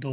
2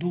2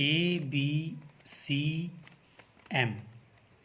ABCM،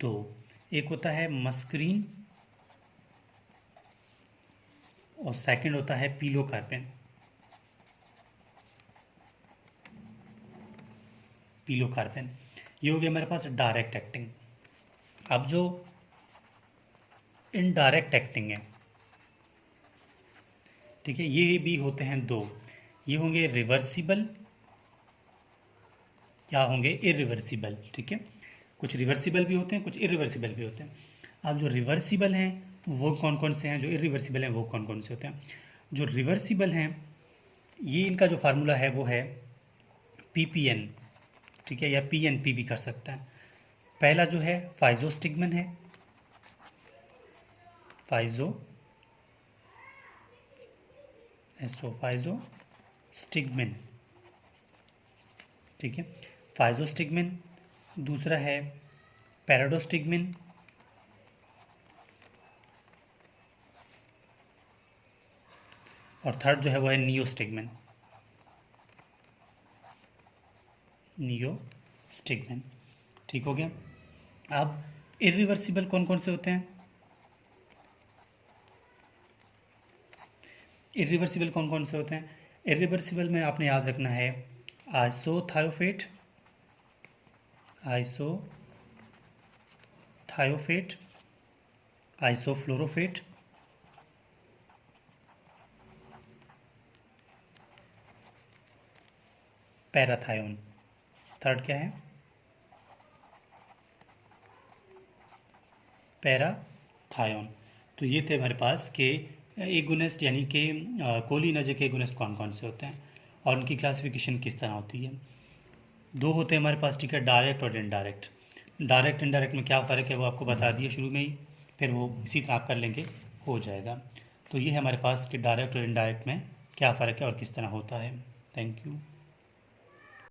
2، एक होता है मस्करीन और सेकंड होता है पिलोकार्पेन। पिलोकार्पेन ये हो गया मेरे पास डायरेक्ट एक्टिंग। अब जो इनडायरेक्ट एक्टिंग है, ठीक है, ये भी होते हैं दो। ये होंगे रिवर्सिबल या होंगे इरिवर्सिबल, ठीक है। कुछ रिवर्सिबल भी होते हैं, कुछ इरिवर्सिबल भी होते हैं। अब जो रिवर्सिबल हैं वो कौन कौन से हैं, जो इरिवर्सिबल हैं वो कौन कौन से होते हैं। जो रिवर्सिबल हैं ये इनका जो फार्मूला है वो है PPN, ठीक है, या PNP भी कर सकता है। पहला जो है फाइजोस्टिग्मन है, फाइजोस्टिग्मन, ठीक है, फाइजोस्टिग्मन। दूसरा है पैराडोस्टिग्मन, और थर्ड जो है वो है नियोस्टिग्मन। ठीक हो गया। अब इरिवर्सिबल कौन कौन से होते हैं, इरिवर्सिबल कौन कौन से होते हैं। इरिवर्सिबल में आपने याद रखना है आइसोथायोफेट, आइसोफ्लोरोफेट, पैराथायोन। थर्ड क्या है, पैराथायोन। तो ये थे हमारे पास के एगोनिस्ट यानी कि कोलिनर्जिक एगोनिस्ट कौन कौन से होते हैं और उनकी क्लासिफिकेशन किस तरह होती है। दो होते हैं हमारे पास, ठीक है, डायरेक्ट और इनडायरेक्ट। डायरेक्ट इनडायरेक्ट में क्या फ़र्क है वो आपको बता दिया शुरू में ही, फिर वो इसी तरह आप कर लेंगे, हो जाएगा। तो ये है हमारे पास कि डायरेक्ट और इनडायरेक्ट में क्या फ़र्क है और किस तरह होता है। Thank you.